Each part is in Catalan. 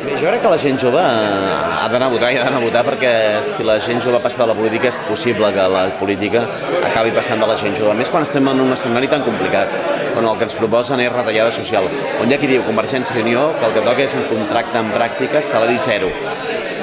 Bé, jo crec que la gent jove ha d'anar a votar i ha d'anar a votar perquè si la gent jove passa de la política és possible que la política acabi passant de la gent jove. A més quan estem en un escenari tan complicat, on el que ens proposen és retallada social, on hi ha qui diu Convergència i Unió que el que toca és un contracte en pràctiques, salari zero.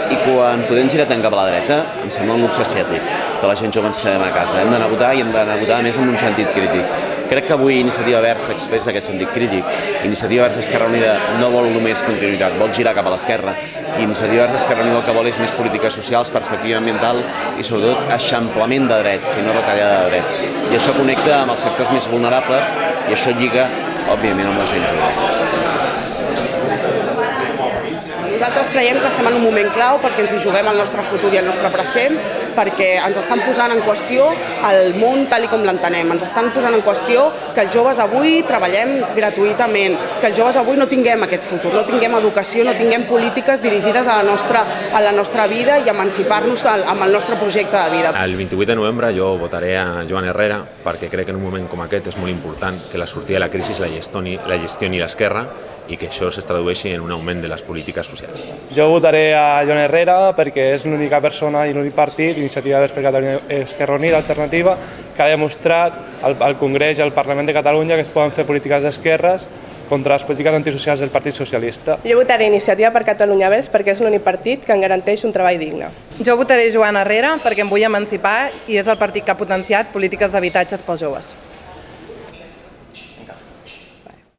I quan podem girar tant cap a la dreta, em sembla un luxe asiàtic, que la gent jove ens quedem a casa. Hem d'anar a votar i hem d'anar a votar a més en un sentit crític. Crec que avui Iniciativa Verds expressa aquest sentit crític. Iniciativa Verds Esquerra Unida no vol només continuïtat, vol girar cap a l'esquerra. I Iniciativa Verds Esquerra Unida el que vol és més polítiques socials, perspectiva ambiental i sobretot eixamplament de drets i no retallada de drets. I això connecta amb els sectors més vulnerables i això lliga, òbviament, amb la gent jove. Nosaltres creiem que estem en un moment clau perquè ens hi juguem el nostre futur i el nostre present, perquè ens estan posant en qüestió el món tal com l'entenem, ens estan posant en qüestió que els joves avui treballem gratuïtament, que els joves avui no tinguem aquest futur, no tinguem educació, no tinguem polítiques dirigides a la nostra vida i emancipar-nos amb el nostre projecte de vida. El 28 de novembre jo votaré a Joan Herrera perquè crec que en un moment com aquest és molt important que la sortida de la crisi la gestioni l'esquerra i que això es tradueixi en un augment de les polítiques socials. Jo votaré a Joan Herrera perquè és l'única persona i l'únic partit, Iniciativa Verds per Catalunya Esquerra Unida Alternativa, que ha demostrat al Congrés i al Parlament de Catalunya que es poden fer polítiques d'esquerres contra les polítiques antisocials del Partit Socialista. Jo votaré Iniciativa per Catalunya Verds perquè és l'únic partit que en garanteix un treball digne. Jo votaré Joan Herrera perquè em vull emancipar i és el partit que ha potenciat polítiques d'habitatges pels joves.